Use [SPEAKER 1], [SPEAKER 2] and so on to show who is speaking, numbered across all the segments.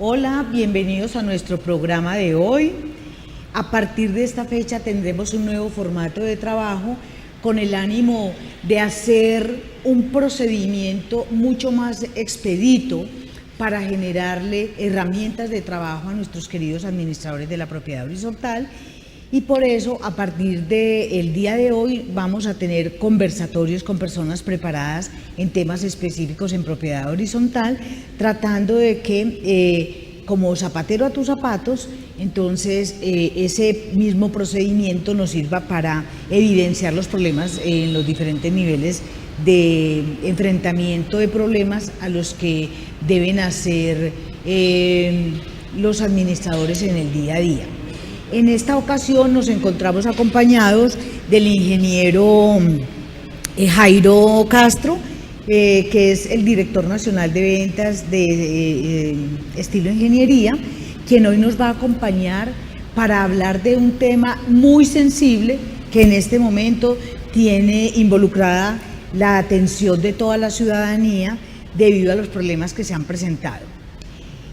[SPEAKER 1] Hola, bienvenidos a nuestro programa de hoy. A partir de esta fecha tendremos un nuevo formato de trabajo con el ánimo de hacer un procedimiento mucho más expedito para generarle herramientas de trabajo a nuestros queridos administradores de la propiedad horizontal. Y por eso, a partir del día de hoy, vamos a tener conversatorios con personas preparadas en temas específicos en propiedad horizontal, tratando de que, como zapatero a tus zapatos, entonces ese mismo procedimiento nos sirva para evidenciar los problemas en los diferentes niveles de enfrentamiento de problemas a los que deben hacer los administradores en el día a día. En esta ocasión nos encontramos acompañados del ingeniero Jairo Castro, que es el director nacional de ventas de Estilo Ingeniería, quien hoy nos va a acompañar para hablar de un tema muy sensible que en este momento tiene involucrada la atención de toda la ciudadanía debido a los problemas que se han presentado.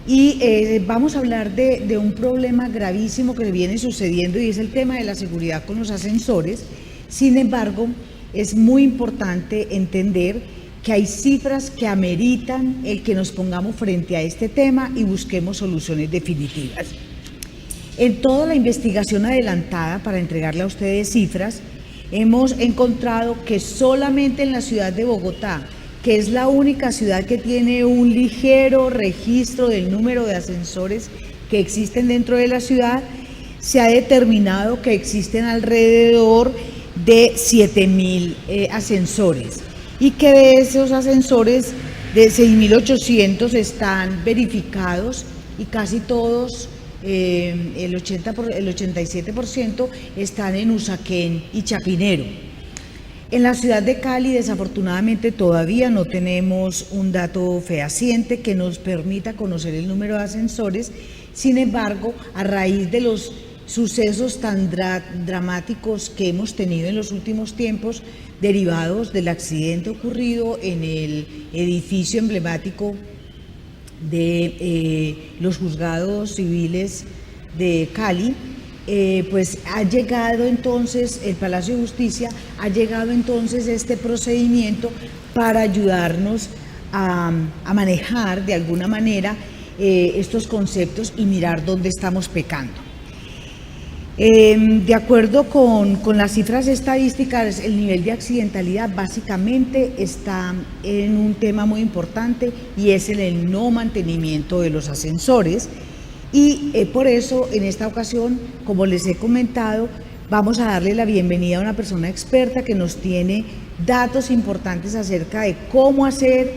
[SPEAKER 1] Y vamos a hablar de un problema gravísimo que viene sucediendo, y es el tema de la seguridad con los ascensores. Sin embargo, es muy importante entender que hay cifras que ameritan el que nos pongamos frente a este tema y busquemos soluciones definitivas. En toda la investigación adelantada para entregarle a ustedes cifras, hemos encontrado que solamente en la ciudad de Bogotá, que es la única ciudad que tiene un ligero registro del número de ascensores que existen dentro de la ciudad, se ha determinado que existen alrededor de 7.000 ascensores, y que de esos ascensores, de 6.800 están verificados, y casi todos, el 87% están en Usaquén y Chapinero. En la ciudad de Cali, desafortunadamente, todavía no tenemos un dato fehaciente que nos permita conocer el número de ascensores. Sin embargo, a raíz de los sucesos tan dramáticos que hemos tenido en los últimos tiempos, derivados del accidente ocurrido en el edificio emblemático de los juzgados civiles de Cali, pues ha llegado entonces, el Palacio de Justicia ha llegado entonces este procedimiento para ayudarnos a manejar de alguna manera estos conceptos y mirar dónde estamos pecando. De acuerdo con las cifras estadísticas, el nivel de accidentalidad básicamente está en un tema muy importante, y es en el no mantenimiento de los ascensores. Y por eso, en esta ocasión, como les he comentado, vamos a darle la bienvenida a una persona experta que nos tiene datos importantes acerca de cómo hacer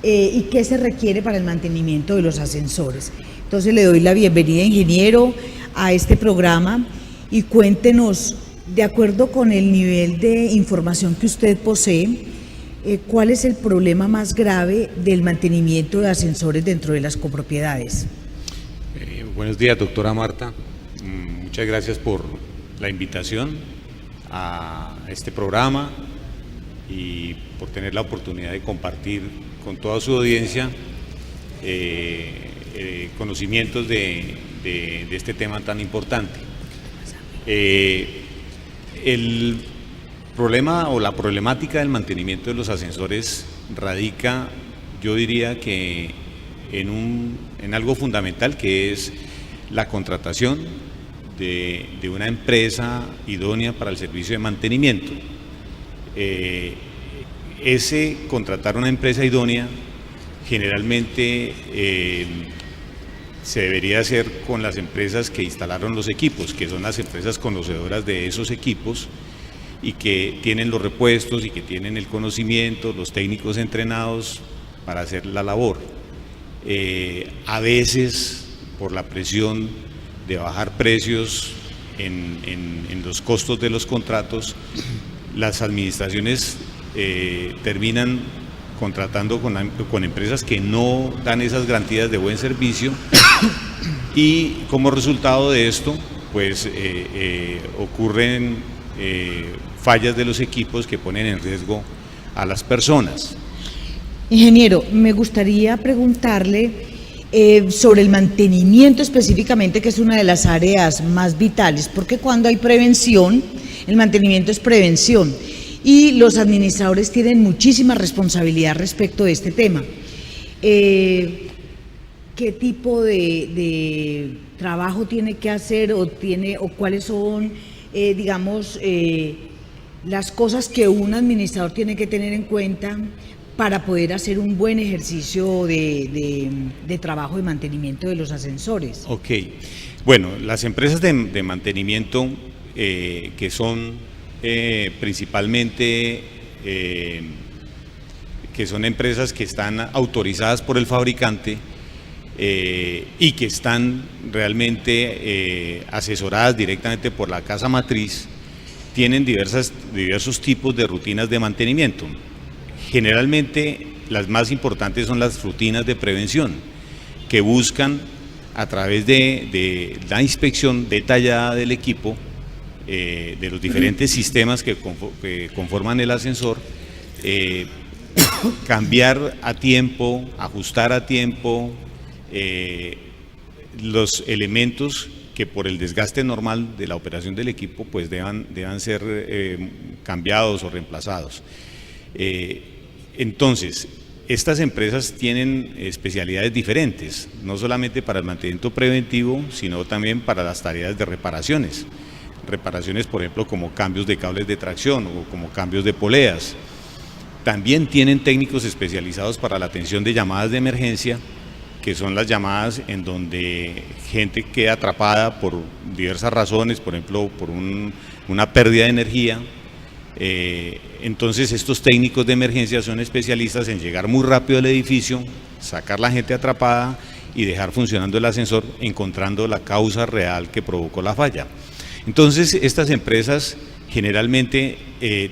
[SPEAKER 1] y qué se requiere para el mantenimiento de los ascensores. Entonces le doy la bienvenida, ingeniero, a este programa, y cuéntenos, de acuerdo con el nivel de información que usted posee, ¿cuál es el problema más grave del mantenimiento de ascensores dentro de las copropiedades?
[SPEAKER 2] Buenos días, doctora Marta. Muchas gracias por la invitación a este programa y por tener la oportunidad de compartir con toda su audiencia conocimientos de este tema tan importante. El problema o la problemática del mantenimiento de los ascensores radica, yo diría que en algo fundamental, que es la contratación de una empresa idónea para el servicio de mantenimiento. Ese contratar una empresa idónea generalmente se debería hacer con las empresas que instalaron los equipos, que son las empresas conocedoras de esos equipos y que tienen los repuestos y que tienen el conocimiento, los técnicos entrenados para hacer la labor. A veces, por la presión de bajar precios en los costos de los contratos, las administraciones terminan contratando con empresas que no dan esas garantías de buen servicio, y como resultado de esto, pues ocurren fallas de los equipos que ponen en riesgo a las personas.
[SPEAKER 1] Ingeniero, me gustaría preguntarle sobre el mantenimiento específicamente, que es una de las áreas más vitales, porque cuando hay prevención, el mantenimiento es prevención, y los administradores tienen muchísima responsabilidad respecto de este tema. ¿Qué tipo de trabajo tiene que hacer o cuáles son, digamos, las cosas que un administrador tiene que tener en cuenta para poder hacer un buen ejercicio de trabajo de mantenimiento de los ascensores?
[SPEAKER 2] Ok, bueno, las empresas de mantenimiento que son principalmente, que son empresas que están autorizadas por el fabricante y que están realmente asesoradas directamente por la casa matriz, tienen diversos tipos de rutinas de mantenimiento. Generalmente las más importantes son las rutinas de prevención, que buscan a través de la inspección detallada del equipo, de los diferentes sistemas que conforman el ascensor, cambiar a tiempo, ajustar a tiempo los elementos que por el desgaste normal de la operación del equipo pues deban ser cambiados o reemplazados. Entonces, estas empresas tienen especialidades diferentes, no solamente para el mantenimiento preventivo, sino también para las tareas de reparaciones. Reparaciones, por ejemplo, como cambios de cables de tracción o como cambios de poleas. También tienen técnicos especializados para la atención de llamadas de emergencia, que son las llamadas en donde gente queda atrapada por diversas razones, por ejemplo, por una pérdida de energía. Entonces estos técnicos de emergencia son especialistas en llegar muy rápido al edificio, sacar la gente atrapada y dejar funcionando el ascensor, encontrando la causa real que provocó la falla. Entonces estas empresas generalmente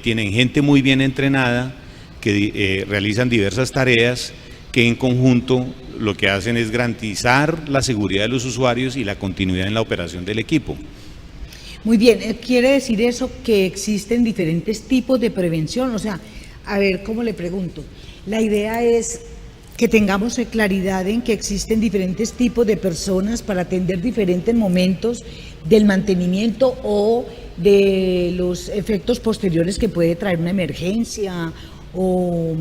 [SPEAKER 2] tienen gente muy bien entrenada que realizan diversas tareas que en conjunto lo que hacen es garantizar la seguridad de los usuarios y la continuidad en la operación del equipo.
[SPEAKER 1] Muy bien, ¿quiere decir eso que existen diferentes tipos de prevención? O sea, a ver, ¿cómo le pregunto? La idea es que tengamos claridad en que existen diferentes tipos de personas para atender diferentes momentos del mantenimiento o de los efectos posteriores que puede traer una emergencia o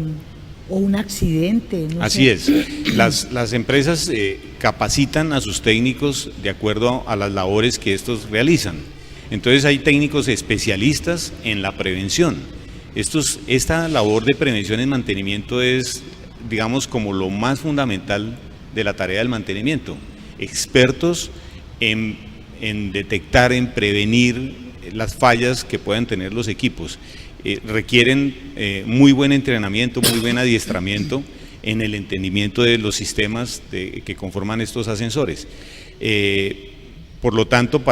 [SPEAKER 1] un accidente. No
[SPEAKER 2] Así
[SPEAKER 1] sé.
[SPEAKER 2] es, las empresas capacitan a sus técnicos de acuerdo a las labores que estos realizan. Entonces hay técnicos especialistas en la prevención. Esta labor de prevención en mantenimiento es, digamos, como lo más fundamental de la tarea del mantenimiento. Expertos en detectar, en prevenir las fallas que puedan tener los equipos. Requieren muy buen entrenamiento, muy buen adiestramiento en el entendimiento de los sistemas que conforman estos ascensores. Por lo tanto,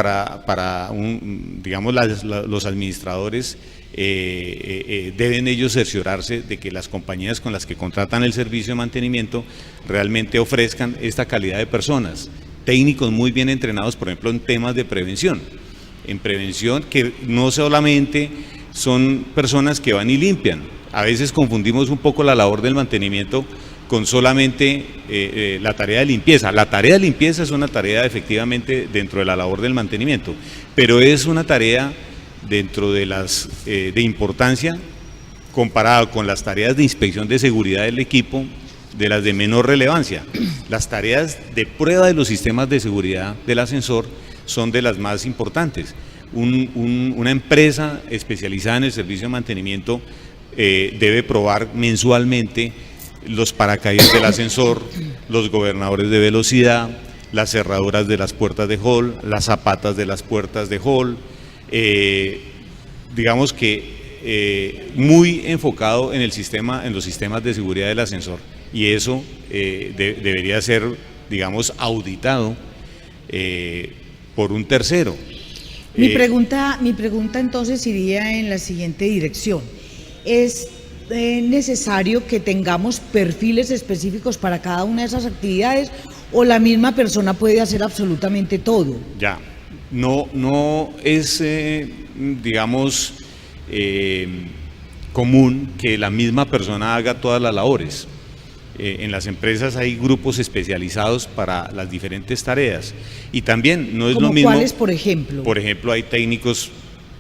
[SPEAKER 2] digamos, los administradores deben ellos cerciorarse de que las compañías con las que contratan el servicio de mantenimiento realmente ofrezcan esta calidad de personas, técnicos muy bien entrenados, por ejemplo, en temas de prevención. En prevención que no solamente son personas que van y limpian, a veces confundimos un poco la labor del mantenimiento con solamente la tarea de limpieza. La tarea de limpieza es una tarea efectivamente dentro de la labor del mantenimiento, pero es una tarea dentro de las de importancia comparada con las tareas de inspección de seguridad del equipo, de las de menor relevancia. Las tareas de prueba de los sistemas de seguridad del ascensor son de las más importantes. Una empresa especializada en el servicio de mantenimiento debe probar mensualmente los paracaídas del ascensor, los gobernadores de velocidad, las cerraduras de las puertas de hall, las zapatas de las puertas de hall, digamos que muy enfocado en los sistemas de seguridad del ascensor, y eso debería ser, digamos, auditado por un tercero.
[SPEAKER 1] Mi pregunta entonces iría en la siguiente dirección. ¿Es necesario que tengamos perfiles específicos para cada una de esas actividades o la misma persona puede hacer absolutamente todo?
[SPEAKER 2] Ya, no es, digamos, común que la misma persona haga todas las labores. en las empresas hay grupos especializados para las diferentes tareas. Y también no es lo mismo.
[SPEAKER 1] ¿Cuáles, por ejemplo?
[SPEAKER 2] Por ejemplo, hay técnicos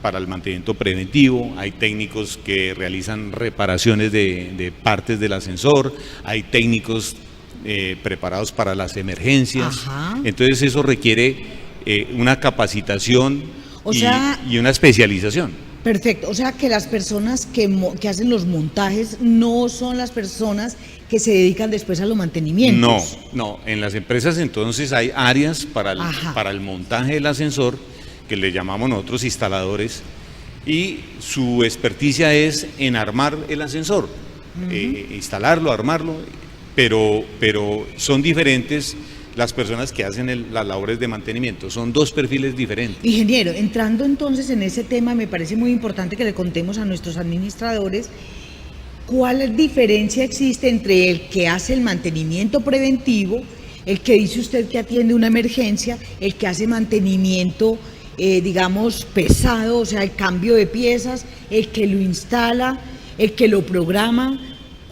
[SPEAKER 2] para el mantenimiento preventivo, hay técnicos que realizan reparaciones de partes del ascensor, hay técnicos preparados para las emergencias.
[SPEAKER 1] Ajá.
[SPEAKER 2] Entonces eso requiere una capacitación y una especialización.
[SPEAKER 1] Perfecto, o sea que las personas que hacen los montajes no son las personas que se dedican después a los mantenimientos.
[SPEAKER 2] No, en las empresas entonces hay áreas para el montaje del ascensor, que le llamamos nosotros instaladores, y su experticia es en armar el ascensor, instalarlo, armarlo, pero son diferentes las personas que hacen las labores de mantenimiento, son dos perfiles diferentes.
[SPEAKER 1] Ingeniero, entrando entonces en ese tema, me parece muy importante que le contemos a nuestros administradores cuál diferencia existe entre el que hace el mantenimiento preventivo, el que dice usted que atiende una emergencia, el que hace mantenimiento digamos pesado, o sea el cambio de piezas, el que lo instala, el que lo programa.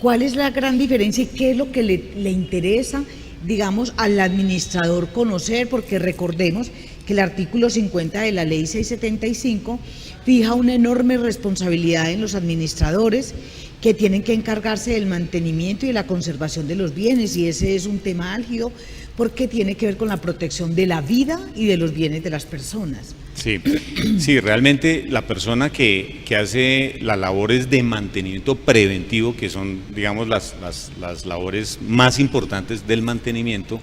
[SPEAKER 1] ¿Cuál es la gran diferencia y qué es lo que le interesa, digamos, al administrador conocer? Porque recordemos que el artículo 50 de la ley 675 fija una enorme responsabilidad en los administradores que tienen que encargarse del mantenimiento y de la conservación de los bienes, y ese es un tema álgido porque tiene que ver con la protección de la vida y de los bienes de las personas.
[SPEAKER 2] Sí, realmente la persona que hace las labores de mantenimiento preventivo, que son, digamos, las labores más importantes del mantenimiento,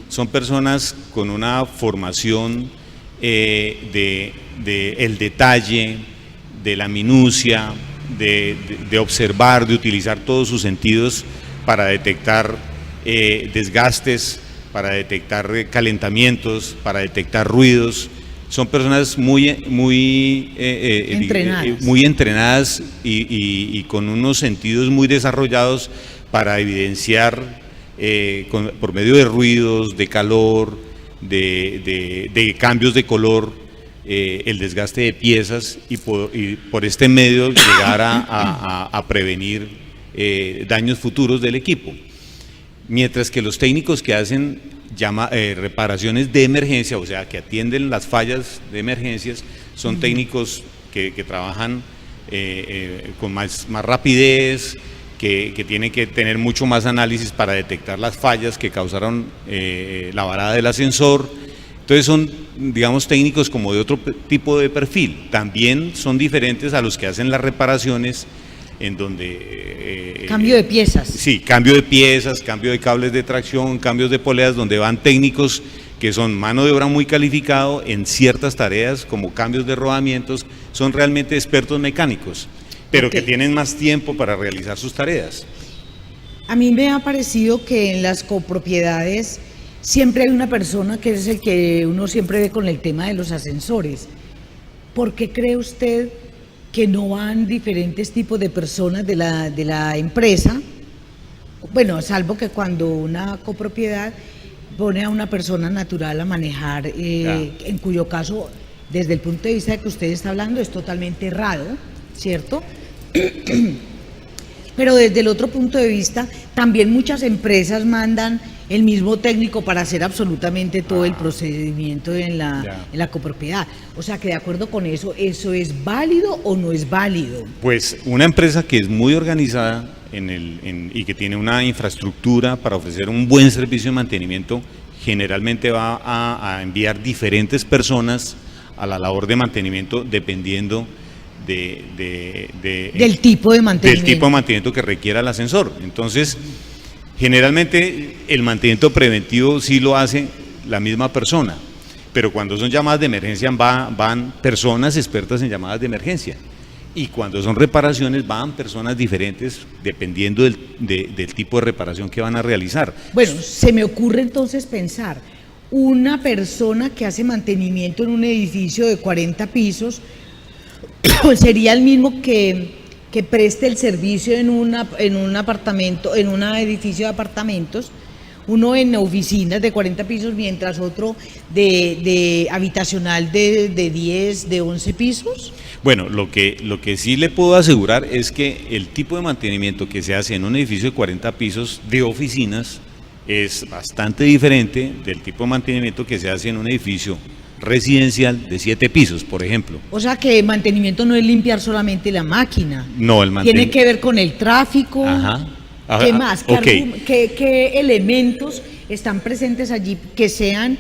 [SPEAKER 2] son personas con una formación de el detalle, de la minucia, de observar, de utilizar todos sus sentidos para detectar desgastes, para detectar calentamientos, para detectar ruidos. Son personas muy entrenadas y con unos sentidos muy desarrollados para evidenciar por medio de ruidos, de calor, de cambios de color, el desgaste de piezas y por este medio llegar a prevenir daños futuros del equipo. Mientras que los técnicos que hacen reparaciones de emergencia, o sea, que atienden las fallas de emergencias, son técnicos que trabajan con más rapidez, que tienen que tener mucho más análisis para detectar las fallas que causaron la varada del ascensor. Entonces son, digamos, técnicos como de otro tipo de perfil. También son diferentes a los que hacen las reparaciones en donde...
[SPEAKER 1] cambio de piezas.
[SPEAKER 2] Sí, cambio de piezas, cambio de cables de tracción, cambios de poleas, donde van técnicos que son mano de obra muy calificado en ciertas tareas, como cambios de rodamientos, son realmente expertos mecánicos, pero que tienen más tiempo para realizar sus tareas.
[SPEAKER 1] A mí me ha parecido que en las copropiedades siempre hay una persona que es el que uno siempre ve con el tema de los ascensores. ¿Por qué cree usted que no van diferentes tipos de personas de la empresa? Bueno, salvo que cuando una copropiedad pone a una persona natural a manejar, en cuyo caso, desde el punto de vista de que usted está hablando, es totalmente errado, ¿cierto? Pero desde el otro punto de vista, también muchas empresas mandan el mismo técnico para hacer absolutamente todo el procedimiento en la copropiedad. O sea que de acuerdo con eso, ¿eso es válido o no es válido?
[SPEAKER 2] Pues una empresa que es muy organizada y que tiene una infraestructura para ofrecer un buen servicio de mantenimiento, generalmente va a enviar diferentes personas a la labor de mantenimiento dependiendo
[SPEAKER 1] del tipo de mantenimiento.
[SPEAKER 2] Del tipo de mantenimiento que requiera el ascensor. Entonces, generalmente el mantenimiento preventivo sí lo hace la misma persona, pero cuando son llamadas de emergencia van personas expertas en llamadas de emergencia, y cuando son reparaciones van personas diferentes dependiendo del tipo de reparación que van a realizar.
[SPEAKER 1] Bueno, se me ocurre entonces pensar, una persona que hace mantenimiento en un edificio de 40 pisos sería el mismo que preste el servicio en un apartamento, en un edificio de apartamentos, uno en oficinas de 40 pisos, mientras otro de habitacional de 10, de 11 pisos.
[SPEAKER 2] Bueno, lo que sí le puedo asegurar es que el tipo de mantenimiento que se hace en un edificio de 40 pisos de oficinas es bastante diferente del tipo de mantenimiento que se hace en un edificio residencial de 7 pisos, por ejemplo.
[SPEAKER 1] O sea que mantenimiento no es limpiar solamente la máquina.
[SPEAKER 2] No, el
[SPEAKER 1] tiene que ver con el tráfico.
[SPEAKER 2] Ajá.
[SPEAKER 1] ¿Qué más?
[SPEAKER 2] Okay.
[SPEAKER 1] ¿Qué elementos están presentes allí que sean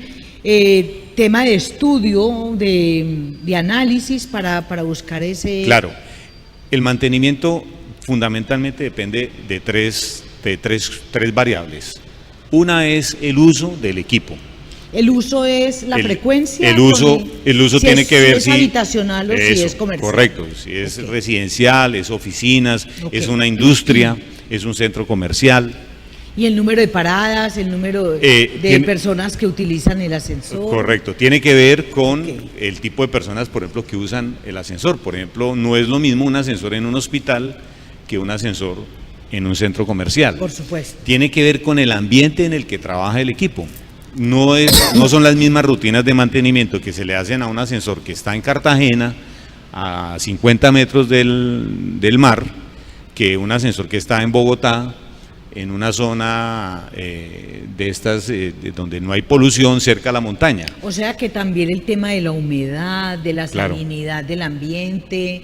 [SPEAKER 1] tema de estudio, de análisis para buscar ese...
[SPEAKER 2] Claro, el mantenimiento fundamentalmente depende de tres variables. Una es el uso del equipo.
[SPEAKER 1] El uso es la frecuencia.
[SPEAKER 2] El uso tiene que ver
[SPEAKER 1] si es habitacional o si es comercial.
[SPEAKER 2] Correcto, si es residencial, es oficinas, es una industria, es un centro comercial.
[SPEAKER 1] Y el número de paradas, el número de personas que utilizan el ascensor.
[SPEAKER 2] Correcto, tiene que ver con el tipo de personas, por ejemplo, que usan el ascensor. Por ejemplo, no es lo mismo un ascensor en un hospital que un ascensor en un centro comercial.
[SPEAKER 1] Por supuesto.
[SPEAKER 2] Tiene que ver con el ambiente en el que trabaja el equipo. No son las mismas rutinas de mantenimiento que se le hacen a un ascensor que está en Cartagena, a 50 metros del mar, que un ascensor que está en Bogotá, en una zona de estas donde no hay polución, cerca a la montaña.
[SPEAKER 1] O sea que también el tema de la humedad, de la salinidad del ambiente,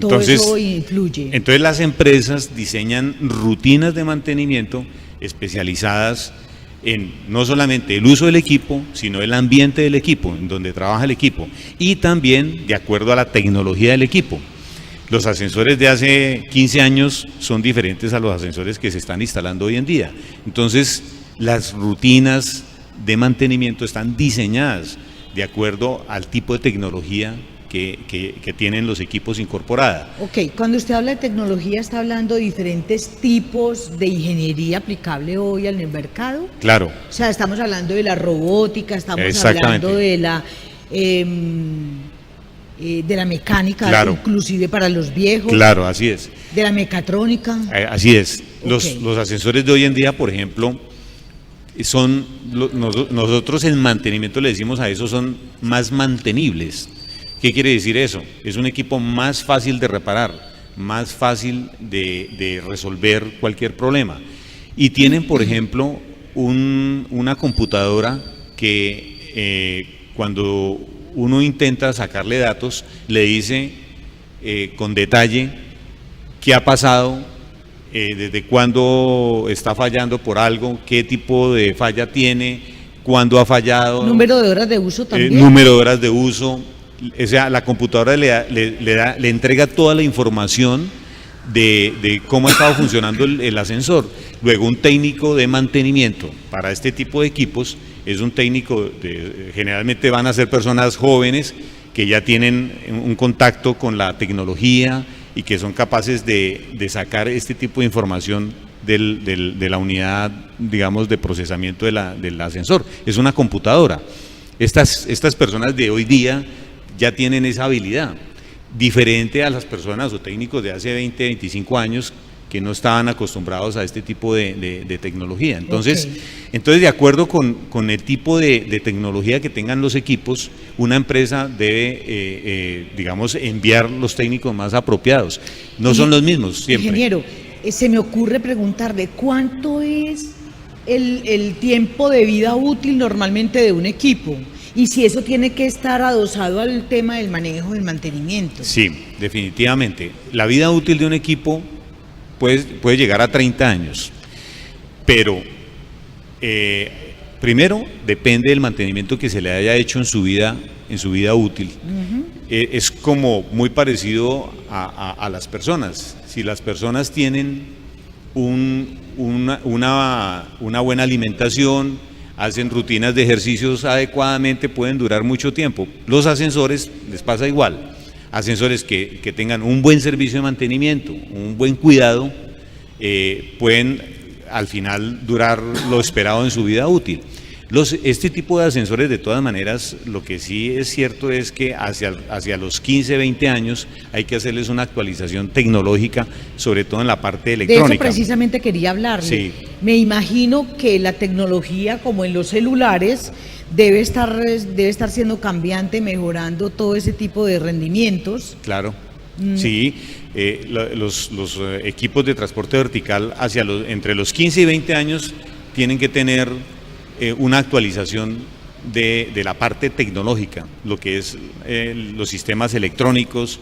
[SPEAKER 1] todo eso influye.
[SPEAKER 2] Entonces las empresas diseñan rutinas de mantenimiento especializadas en no solamente el uso del equipo, sino el ambiente del equipo, en donde trabaja el equipo, y también de acuerdo a la tecnología del equipo. Los ascensores de hace 15 años son diferentes a los ascensores que se están instalando hoy en día. Entonces, las rutinas de mantenimiento están diseñadas de acuerdo al tipo de tecnología que tienen los equipos incorporada.
[SPEAKER 1] Ok, cuando usted habla de tecnología, ¿está hablando de diferentes tipos de ingeniería aplicable hoy en el mercado?
[SPEAKER 2] Claro.
[SPEAKER 1] O sea, estamos hablando de la robótica, estamos hablando de la mecánica, claro, inclusive para los viejos.
[SPEAKER 2] Claro, así es.
[SPEAKER 1] De la mecatrónica.
[SPEAKER 2] Así es. Los ascensores de hoy en día, por ejemplo, nosotros en mantenimiento le decimos a eso, son más mantenibles. ¿Qué quiere decir eso? Es un equipo más fácil de reparar, más fácil de resolver cualquier problema. Y tienen, por ejemplo, una computadora que cuando uno intenta sacarle datos, le dice con detalle qué ha pasado, desde cuándo está fallando por algo, qué tipo de falla tiene, cuándo ha fallado.
[SPEAKER 1] Número de horas de uso también.
[SPEAKER 2] Número de horas de uso. O sea, la computadora le entrega toda la información de cómo ha estado funcionando el ascensor. Luego, un técnico de mantenimiento para este tipo de equipos es un técnico, generalmente van a ser personas jóvenes que ya tienen un contacto con la tecnología y que son capaces de sacar este tipo de información de la unidad, digamos, de procesamiento del ascensor. Es una computadora. Estas personas de hoy día ya tienen esa habilidad, diferente a las personas o técnicos de hace 20, 25 años que no estaban acostumbrados a este tipo de tecnología. Entonces, de acuerdo con el tipo de tecnología que tengan los equipos, una empresa debe, digamos, enviar los técnicos más apropiados. No son los mismos siempre.
[SPEAKER 1] Ingeniero, se me ocurre preguntarle, ¿cuánto es el tiempo de vida útil normalmente de un equipo? Y si eso tiene que estar adosado al tema del manejo, del mantenimiento.
[SPEAKER 2] Sí, definitivamente. La vida útil de un equipo puede llegar a 30 años, pero primero depende del mantenimiento que se le haya hecho en su vida útil. Es como muy parecido a las personas. Si las personas tienen una buena alimentación, hacen rutinas de ejercicios adecuadamente, pueden durar mucho tiempo. Los ascensores les pasa igual. Ascensores que tengan un buen servicio de mantenimiento, un buen cuidado, pueden al final durar lo esperado en su vida útil. Este tipo de ascensores, de todas maneras, lo que sí es cierto es que hacia los 15, 20 años hay que hacerles una actualización tecnológica, sobre todo en la parte electrónica.
[SPEAKER 1] De eso precisamente quería hablarle.
[SPEAKER 2] Sí.
[SPEAKER 1] Me imagino que la tecnología, como en los celulares, debe estar siendo cambiante, mejorando todo ese tipo de rendimientos.
[SPEAKER 2] Claro, sí. Los equipos de transporte vertical entre los 15 y 20 años tienen que tener una actualización de la parte tecnológica, lo que es los sistemas electrónicos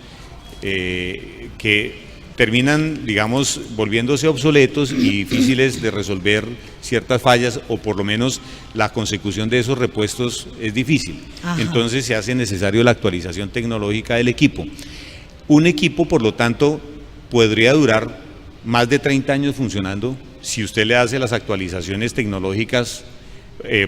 [SPEAKER 2] que terminan, digamos, volviéndose obsoletos y difíciles de resolver ciertas fallas, o por lo menos la consecución de esos repuestos es difícil. Ajá. Entonces se hace necesario la actualización tecnológica del equipo. Un equipo, por lo tanto, podría durar más de 30 años funcionando si usted le hace las actualizaciones tecnológicas,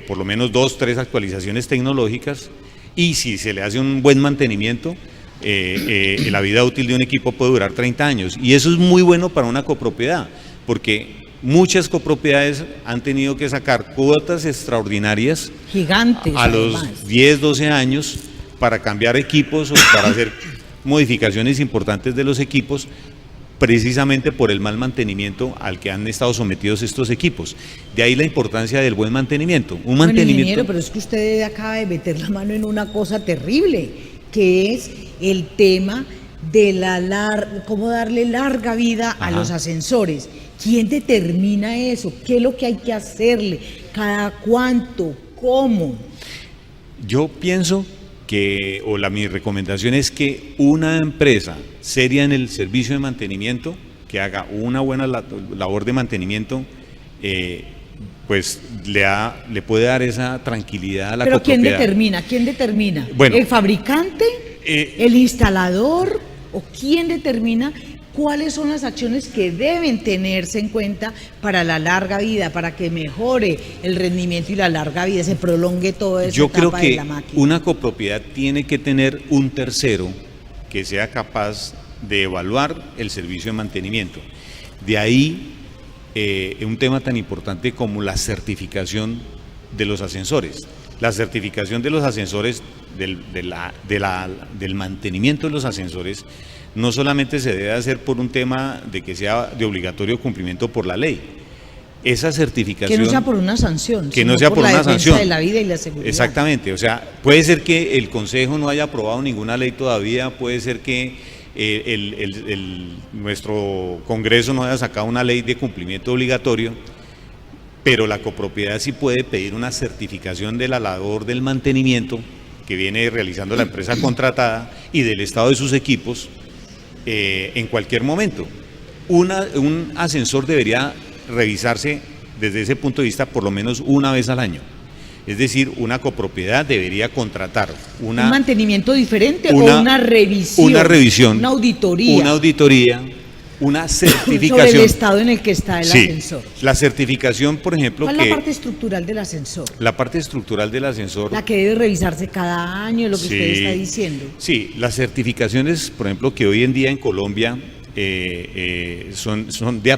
[SPEAKER 2] por lo menos 2, 3 actualizaciones tecnológicas, y si se le hace un buen mantenimiento, la vida útil de un equipo puede durar 30 años. Y eso es muy bueno para una copropiedad, porque muchas copropiedades han tenido que sacar cuotas extraordinarias
[SPEAKER 1] gigantes
[SPEAKER 2] a los 10, 12 años para cambiar equipos o para hacer modificaciones importantes de los equipos, precisamente por el mal mantenimiento al que han estado sometidos estos equipos. De ahí la importancia del buen mantenimiento. Un mantenimiento.
[SPEAKER 1] Ingeniero, pero es que usted acaba de meter la mano en una cosa terrible, que es el tema de cómo darle larga vida a los ascensores. ¿Quién determina eso? ¿Qué es lo que hay que hacerle? ¿Cada cuánto? ¿Cómo?
[SPEAKER 2] Yo pienso mi recomendación es que una empresa seria en el servicio de mantenimiento, que haga una buena labor de mantenimiento, pues le puede dar esa tranquilidad a la copropiedad.
[SPEAKER 1] ¿Pero quién determina?
[SPEAKER 2] Bueno,
[SPEAKER 1] ¿el fabricante? ¿El instalador? ¿O quién determina cuáles son las acciones que deben tenerse en cuenta para la larga vida, para que mejore el rendimiento y la larga vida, se prolongue toda esa etapa de la máquina?
[SPEAKER 2] Yo creo que una copropiedad tiene que tener un tercero que sea capaz de evaluar el servicio de mantenimiento. De ahí un tema tan importante como la certificación de los ascensores. La certificación de los ascensores, del mantenimiento de los ascensores, no solamente se debe hacer por un tema de que sea de obligatorio cumplimiento por la ley. Esa certificación...
[SPEAKER 1] Que no sea por una sanción.
[SPEAKER 2] Que no sea por una sanción.
[SPEAKER 1] De la vida y la seguridad.
[SPEAKER 2] Exactamente. O sea, puede ser que el Consejo no haya aprobado ninguna ley todavía, puede ser que nuestro Congreso no haya sacado una ley de cumplimiento obligatorio, pero la copropiedad sí puede pedir una certificación de la labor del mantenimiento que viene realizando la empresa contratada y del estado de sus equipos en cualquier momento. Un ascensor debería revisarse desde ese punto de vista por lo menos una vez al año. Es decir, una copropiedad debería contratar un
[SPEAKER 1] mantenimiento diferente o una revisión.
[SPEAKER 2] Una revisión.
[SPEAKER 1] Una auditoría.
[SPEAKER 2] Una auditoría. Una certificación.
[SPEAKER 1] Sobre el estado en el que está el ascensor.
[SPEAKER 2] La certificación, por ejemplo.
[SPEAKER 1] ¿Cuál es la parte estructural del ascensor?
[SPEAKER 2] La parte estructural del ascensor.
[SPEAKER 1] La que debe revisarse cada año, lo que usted está diciendo.
[SPEAKER 2] Sí, las certificaciones, por ejemplo, que hoy en día en Colombia son de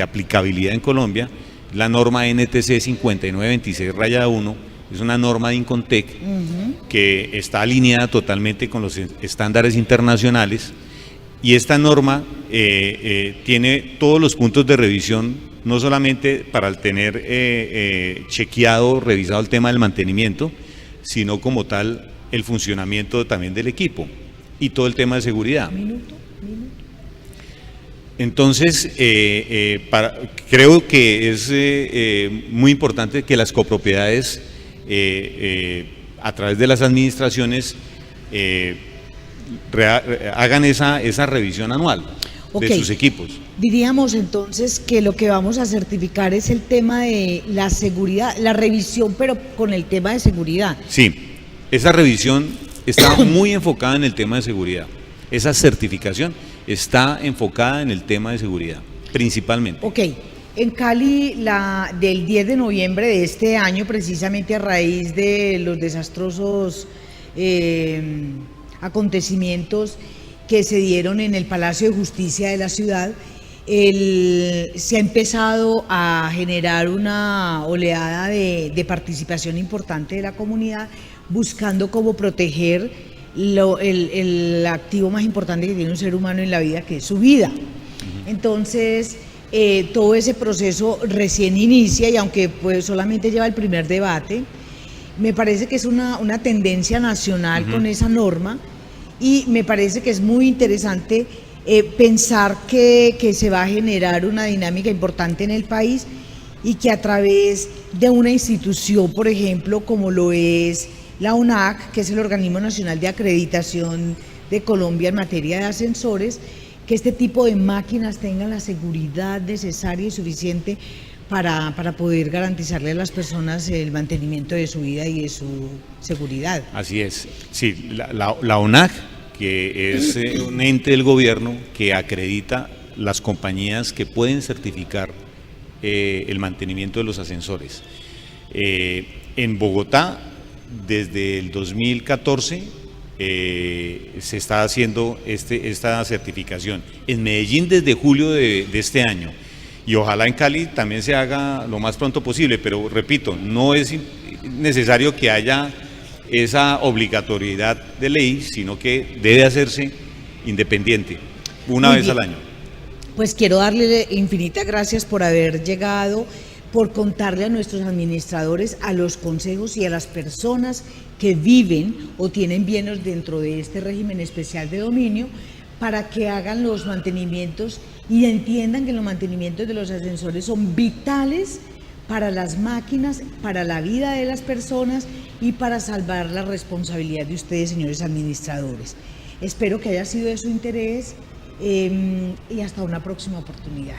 [SPEAKER 2] aplicabilidad en Colombia. La norma NTC 5926-1 es una norma de Incontec que está alineada totalmente con los estándares internacionales, y esta norma tiene todos los puntos de revisión, no solamente para tener revisado el tema del mantenimiento, sino como tal el funcionamiento también del equipo y todo el tema de seguridad. Entonces, creo que es muy importante que las copropiedades, a través de las administraciones, hagan esa revisión anual de sus equipos.
[SPEAKER 1] Diríamos entonces que lo que vamos a certificar es el tema de la seguridad, la revisión, pero con el tema de seguridad.
[SPEAKER 2] Sí, esa revisión está muy enfocada en el tema de seguridad. Esa certificación está enfocada en el tema de seguridad, principalmente.
[SPEAKER 1] Ok, en Cali, del 10 de noviembre de este año, precisamente a raíz de los desastrosos acontecimientos que se dieron en el Palacio de Justicia de la ciudad, se ha empezado a generar una oleada de participación importante de la comunidad, buscando cómo proteger el activo más importante que tiene un ser humano en la vida, que es su vida. Entonces, todo ese proceso recién inicia, y aunque pues solamente lleva el primer debate, Me parece que es una tendencia nacional con esa norma y me parece que es muy interesante pensar que se va a generar una dinámica importante en el país y que a través de una institución, por ejemplo, como lo es la UNAC, que es el Organismo Nacional de Acreditación de Colombia en materia de ascensores, que este tipo de máquinas tengan la seguridad necesaria y suficiente para poder garantizarle a las personas el mantenimiento de su vida y de su seguridad.
[SPEAKER 2] Así es. Sí, la ONAC, que es un ente del gobierno que acredita las compañías que pueden certificar el mantenimiento de los ascensores. En Bogotá, desde el 2014, se está haciendo esta certificación. En Medellín desde julio de este año. Y ojalá en Cali también se haga lo más pronto posible, pero repito, no es necesario que haya esa obligatoriedad de ley, sino que debe hacerse independiente, una vez al año.
[SPEAKER 1] Pues quiero darle infinitas gracias por haber llegado, por contarle a nuestros administradores, a los consejos y a las personas que viven o tienen bienes dentro de este régimen especial de dominio, para que hagan los mantenimientos y entiendan que los mantenimientos de los ascensores son vitales para las máquinas, para la vida de las personas y para salvar la responsabilidad de ustedes, señores administradores. Espero que haya sido de su interés y hasta una próxima oportunidad.